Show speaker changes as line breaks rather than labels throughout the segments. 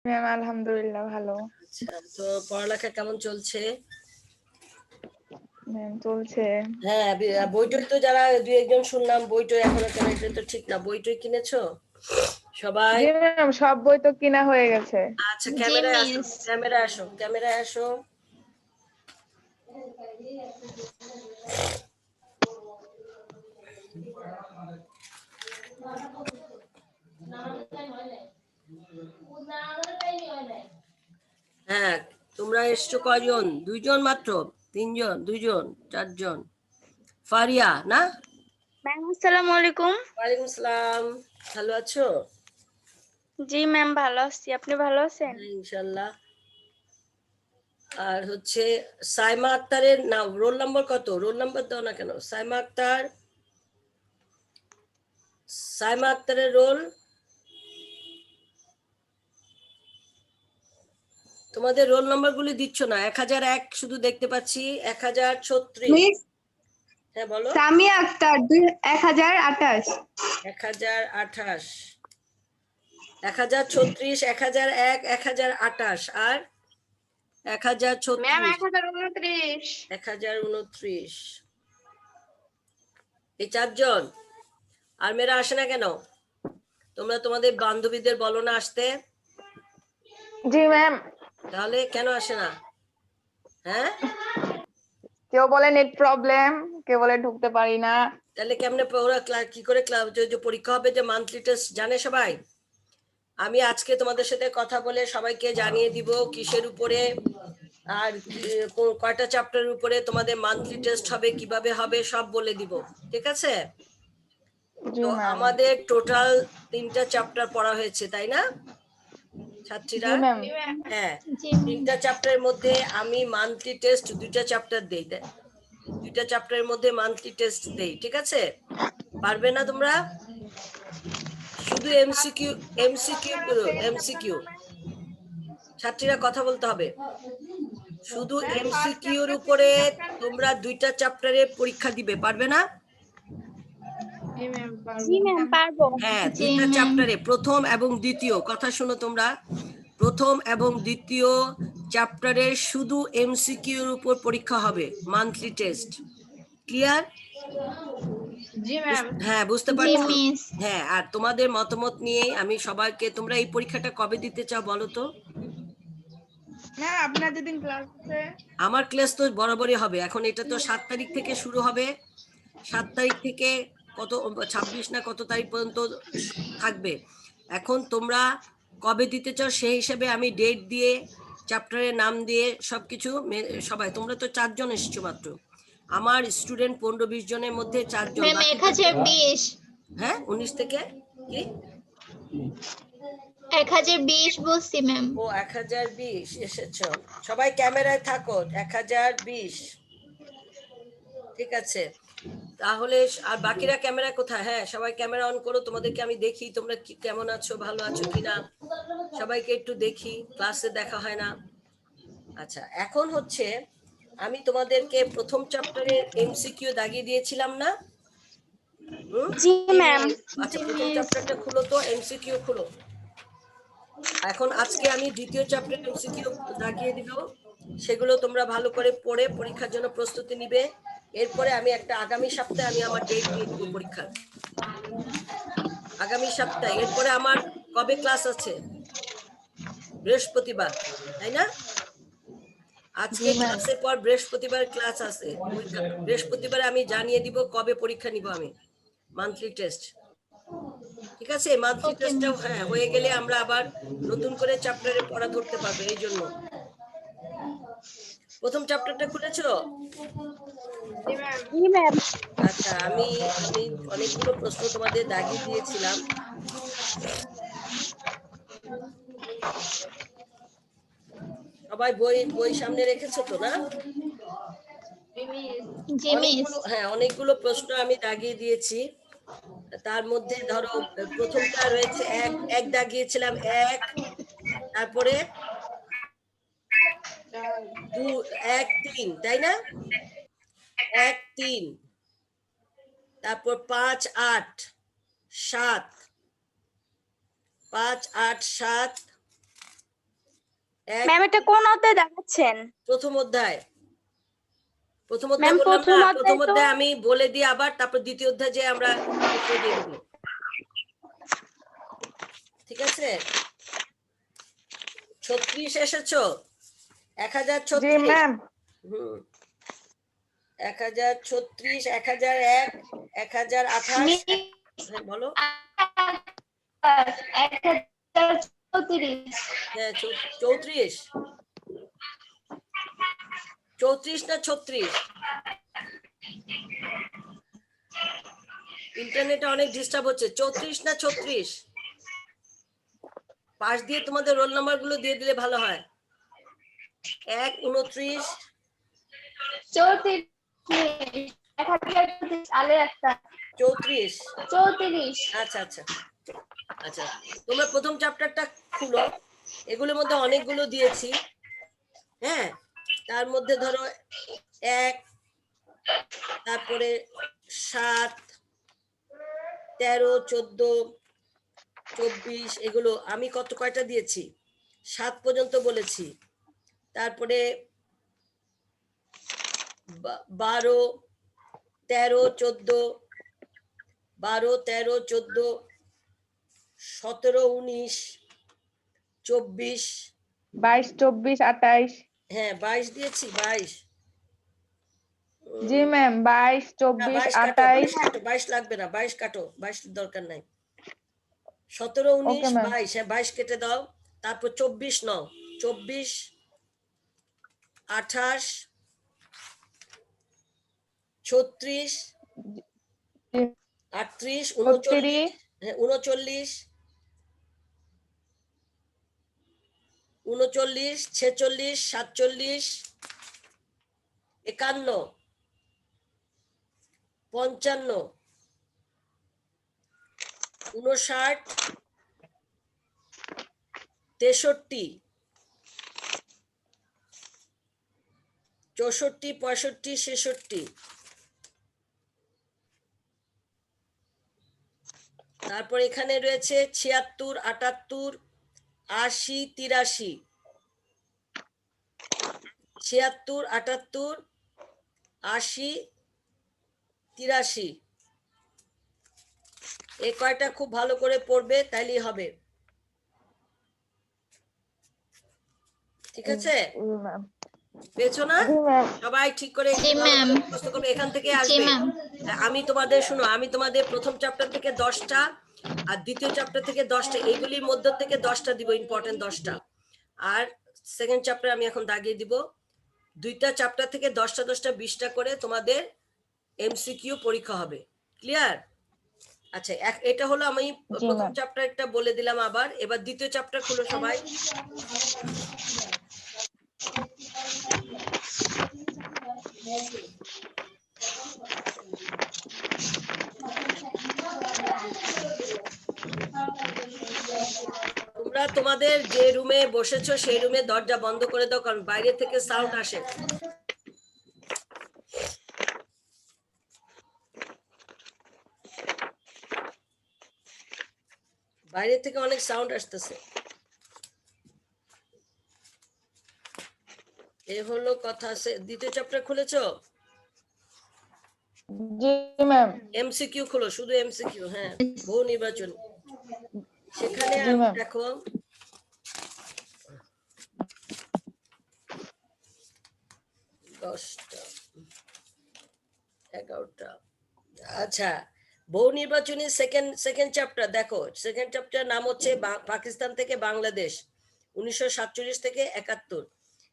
Ma'am আলহামদুলিল্লাহ ভালো।
আচ্ছা, তো পড়ালেখা কেমন চলছে?
ম্যাম চলছে।
হ্যাঁ, বইটই তো যারা দুই একজন শুনলাম বইটই এখনো কেন, এটা তো ঠিক না। বইটই কিনেছো সবাই?
জি ম্যাম সব বই তো কিনা হয়ে গেছে।
আচ্ছা,
জি
ক্যামেরায় আসো,
মিস।
ক্যামেরায় আসো, ক্যামেরায় আসো। হ্যাঁ, তোমরা এসছো কয়জন? দুইজন মাত্র? তিনজন? দুইজন? চারজন? ফারিয়া না?
ম্যাম আসসালামু আলাইকুম।
ওয়ালাইকুম আসসালাম। ভালো আছো?
জি ম্যাম ভালো আছি, আপনি ভালো আছেন?
হ্যাঁ, ইনশাল্লাহ। আর হচ্ছে সাইমা আক্তারের নাম, রোল নাম্বার কত? রোল নাম্বার দাও না কেন? সাইমা আক্তার, সাইমা আক্তারের রোল। তোমাদের রোল নাম্বার গুলি দিচ্ছ না। 1001 শুধু দেখতে পাচ্ছি। 1036।
মিস
হ্যাঁ বলো।
সামিয়া আক্তার 1028।
1028, 1036, 1001, 1028 আর
ম্যাম
1036,
1029।
1029। এই চারজন। আর মেয়েরা আসে না কেন? তোমরা তোমাদের বান্ধবীদের বলো না আসতে।
জি ম্যাম।
তাহলে কেন আসে না? হ্যাঁ,
কেউ বলে নেট প্রবলেম, কেউ বলে ঢুকতে পারি না।
তাহলে কেমনে ওরা কি করে যে পরীক্ষা হবে, যে মান্থলি টেস্ট জানে সবাই? আমি আজকে তোমাদের সাথে কথা বলে সবাইকে জানিয়ে দিব কিসের উপরে আর কয়টা চ্যাপ্টারের উপরে তোমাদের মান্থলি টেস্ট হবে, কিভাবে হবে সব বলে দিব। ঠিক আছে?
জি
তো
ম্যাম।
আমাদের টোটাল 3টা চ্যাপ্টার পড়া হয়েছে, তাই না ছাত্রীরা?
জি ম্যাম।
হ্যাঁ,
জি
3টা চ্যাপ্টারের মধ্যে আমি মান্থলি টেস্ট 2টা চ্যাপ্টার দেই, 2টা চ্যাপ্টারের মধ্যে মান্থলি টেস্ট দেই। ঠিক আছে? পারবে না তোমরা? শুধু এমসিকিউ, এমসিকিউ গুলো, এমসিকিউ। ছাত্রীরা কথা বলতে হবে। শুধু এমসিকিউর উপরে তোমরা 2টা চ্যাপ্টারে পরীক্ষা দিবে, পারবে না?
জি ম্যাম পারবো।
হ্যাঁ,
জি
2টা
ম্যাম।
চ্যাপ্টারে, প্রথম এবং দ্বিতীয়। কথা শোনো তোমরা, প্রথম এবং দ্বিতীয় চ্যাপ্টারে শুধু এমসিকিউর উপর পরীক্ষা হবে, মান্থলি টেস্ট। ক্লিয়ার?
জি ম্যাম।
হ্যাঁ, বুঝতে
জি
পারছো?
মিস।
হ্যাঁ, আর তোমাদের মতামত নিয়ে আমি সবাইকে, তোমরা এই পরীক্ষাটা কবে দিতে চাও বলো তো?
ম্যাম আপনার যেদিন ক্লাস আছে।
আমার ক্লাস তো বরাবরই হবে। এখন এটা তো 7 তারিখ থেকে শুরু হবে। 7 তারিখ থেকে কত 26 না কত তারিখ পর্যন্ত থাকবে। এখন তোমরা কবে দিতে চাও সেই হিসাবে আমি ডেট দিয়ে, চ্যাপ্টারের নাম দিয়ে সবকিছু, সবাই তোমরা তো 4 জন এসেছো মাত্র। আমার স্টুডেন্ট 15-20 জনের মধ্যে 4 জন,
ম্যাম
বাকি
1020।
হ্যাঁ 19 থেকে কি
1020 বলছি ম্যাম।
ও 1020 এসেছো। সবাই ক্যামেরায় থাকো। 1020, ঠিক আছে? তাহলে আর বাকিরা ক্যামেরা কোথায়? হ্যাঁ, সবাই ক্যামেরা অন করো, তোমাদেরকে আমি দেখি তোমরা কেমন আছো, ভালো আছো কিনা। সবাইকে একটু দেখি, ক্লাসে দেখা হয় না। আচ্ছা, এখন হচ্ছে আমি তোমাদেরকে প্রথম চ্যাপ্টারের এমসিকিউ দাগিয়ে দিয়েছিলাম না?
জি ম্যাম।
আচ্ছা, প্রথম চ্যাপ্টারটা খুলো তো, এমসিকিউ খুলো। এখন আজকে আমি দ্বিতীয় চ্যাপ্টারের এমসিকিউ দাগিয়ে দিব, সেগুলো তোমরা ভালো করে পড়ে পরীক্ষার জন্য প্রস্তুতি নিবে। এরপরে আমি একটা আগামী সপ্তাহে আমি আমার ডেট দিয়ে দিব পরীক্ষার, আগামী সপ্তাহে। এরপরে আমার কবে ক্লাস আছে? বৃহস্পতিবার, তাই না?
জি
আজকে
ম্যাম।
ক্লাসের পর বৃহস্পতিবার ক্লাস আছে। বৃহস্পতিবারে আমি জানিয়ে দিব কবে পরীক্ষা নিব আমি, মান্থলি টেস্ট। ঠিক আছে? মান্থলি
ওকে
টেস্টটা
ম্যাম।
হ্যাঁ হয়ে গেলে আমরা আবার নতুন করে চ্যাপ্টারে পড়া ধরতে পারবো। এই জন্য প্রথম চ্যাপ্টারটা খুলেছো?
জি ম্যাম।
আচ্ছা, আমি আমি অনেকগুলো প্রশ্ন তোমাদের দাগিয়ে দিয়েছিলাম। সবাই বই বই সামনে রেখেছো তো না?
জি মিস।
অনেকগুলো, হ্যাঁ অনেকগুলো প্রশ্ন আমি দাগিয়ে দিয়েছি। তার মধ্যে ধরো প্রথমটা রয়েছে এক, এক দাগিয়েছিলাম এক, তারপরে 2, 1, 3, তাই না? 1, 3, তারপর 5, 8, 7, 5, 8, 7, এক
ম্যাম এটা কোন অধ্যায় দেখাচ্ছেন?
প্রথম অধ্যায়
ম্যাম
বললাম
প্রথম
না,
অধ্যায়
প্রথম
তো
অধ্যায় আমি বলে দিই আবার, তারপর দ্বিতীয় অধ্যায় যে আমরা উত্তর দিয়ে দেবো। ঠিক আছে, 36 এসেছো?
জি
1036।
ম্যাম।
হুম, 1036, 1001, 1028। হ্যাঁ বলো।
1034।
হ্যাঁ 34, 34 না 36? ইন্টারনেটে অনেক ডিস্টার্ব হচ্ছে। 34 না 36? পাশ দিয়ে তোমাদের রোল নাম্বার গুলো দিয়ে দিলে ভালো হয়। 1, 29,
34। 1034 আলে একটা
34।
34।
আচ্ছা আচ্ছা আচ্ছা, তোমরা প্রথম চ্যাপ্টারটা খুলো, এগুলোর মধ্যে অনেকগুলো দিয়েছি। হ্যাঁ, তার মধ্যে ধরো 1, তারপরে 7, 13, 14, 24, এগুলো আমি কয়টা দিয়েছি? 7 পর্যন্ত বলেছি। তারপরে 12, 13, 14, 12, 13, 14, 17, 19, 24।
22, 24, 28।
হ্যাঁ 22 দিয়েছি, 22।
জি ম্যাম, 22,
না
24,
22 কাটো, 22
28।
কাটো, 22 লাগবে না, 22 কাটো, 22 দরকার নাই। 17, 19,
ওকে ম্যাম।
22, হ্যাঁ 22 কেটে দাও। তারপর 24 নাও, 24, 28, 36,
জি
38, 39,
36,
হ্যাঁ 39, 39, 46, 47, 51, 55, 59, 63, 64, 65, 66। তারপর এখানে রয়েছে 76, 78, 80, 83। 76, 78, 80, 83। এই কয়টা খুব ভালো করে পড়বে, তাইলেই হবে। ঠিক আছে,
ম্যাম।
পেয়েছো না?
জি ম্যাম।
সবাই ঠিক করে
জি
ভালো
ম্যাম।
করে মুখস্থ করবে, এখান থেকে
জি
আসবে।
ম্যাম।
আমি তোমাদের শুনো, আমি তোমাদের প্রথম চ্যাপ্টার থেকে 10টা আর দ্বিতীয় চ্যাপ্টার থেকে 10টা, এইগুলির মধ্য থেকে 10টা দিব, ইম্পর্টেন্ট 10টা। আর সেকেন্ড চ্যাপ্টার আমি এখন দাগিয়ে দিব। দুইটা চ্যাপ্টার থেকে 10টা 10টা 20টা করে তোমাদের এমসিকিউ পরীক্ষা হবে। ক্লিয়ার? আচ্ছা, এটা হলো আমি
জি
প্রথম
ম্যাম।
চ্যাপ্টারটা বলে দিলাম। আবার এবার দ্বিতীয় চ্যাপ্টার খুলো সবাই। তোমরা তোমাদের যে রুমে বসেছো সেই রুমে দরজা বন্ধ করে দাও, কারণ বাইরে থেকে সাউন্ড আসে। বাইরে থেকে অনেক সাউন্ড আসতেছে। এ হলো কথা। দ্বিতীয় চ্যাপ্টার খুলেছো?
জি ম্যাম।
এমসিকিউ খুলো, শুধু এমসিকিউ। হ্যাঁ, বহু নির্বাচন। সেখানে
জি ম্যাম।
দেখো, দশটা, 11টা। আচ্ছা, বহু নির্বাচনী সেকেন্ড চ্যাপ্টার দেখো। সেকেন্ড চ্যাপ্টার নাম হচ্ছে পাকিস্তান থেকে বাংলাদেশ 1947 থেকে 71।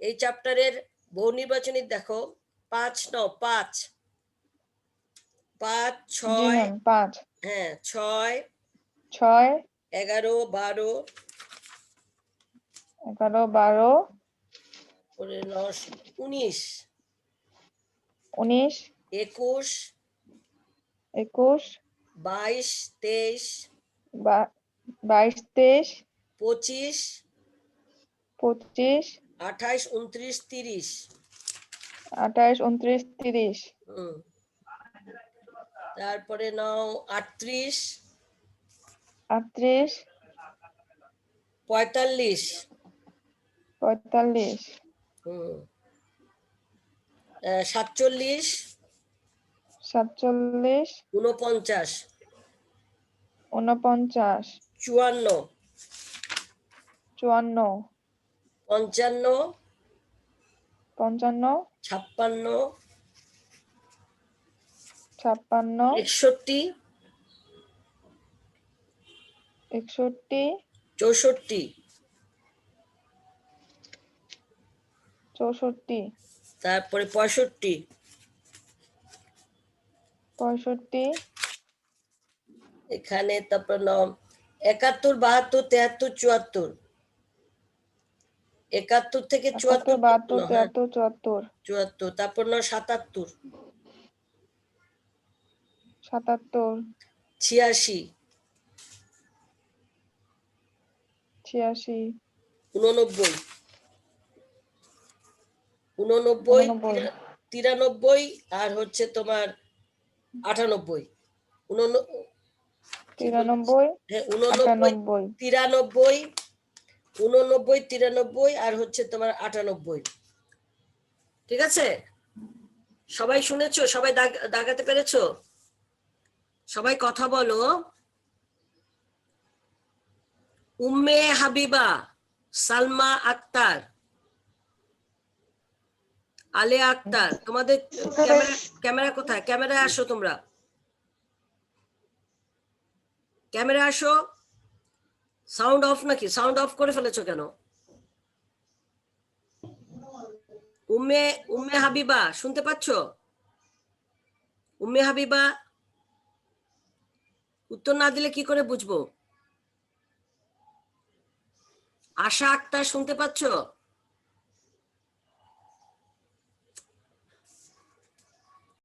এই চ্যাপ্টারের বহু নির্বাচনী দেখো 5, 9, 5, 5,
জি
6,
ম্যাম। 5,
হ্যাঁ 6,
6,
11, 12,
11, 12,
19, 19,
19,
21,
21,
22, 23,
22, 23,
25,
25,
28, 29, 30।
28, 29, 30।
তারপরে নাও 38,
38,
45,
45,
47,
47,
49,
49,
54,
54,
55,
55,
56,
56,
61,
61,
64,
64,
তারপরে 65,
65,
এখানে তারপর 71, 72, 73, 74, 71 থেকে
71,
74
72,
হ্যাঁ
73, 74,
74, তারপর 77,
77,
86,
86,
89,
89,
93, আর হচ্ছে তোমার 98,
93,
হ্যাঁ
98,
93, 93, আর হচ্ছে তোমার 98। ঠিক আছে, সবাই শুনেছো? সবাই দাগাতে পেরেছো? সবাই কথা বলো। উম্মে হাবিবা, সালমা আক্তার, আলিয়া আক্তার। তোমাদের ক্যামেরা কোথায়? ক্যামেরায় আসো, তোমরা ক্যামেরা আসো। সাউন্ড অফ নাকি? সাউন্ড অফ করে ফেলেছো কেন? উম্মে উম্মে হাবিবা শুনতে পাচ্ছো? উম্মে হাবিবা, উত্তর না দিলে কি করে বুঝবো? আশা আক্তার শুনতে পাচ্ছো?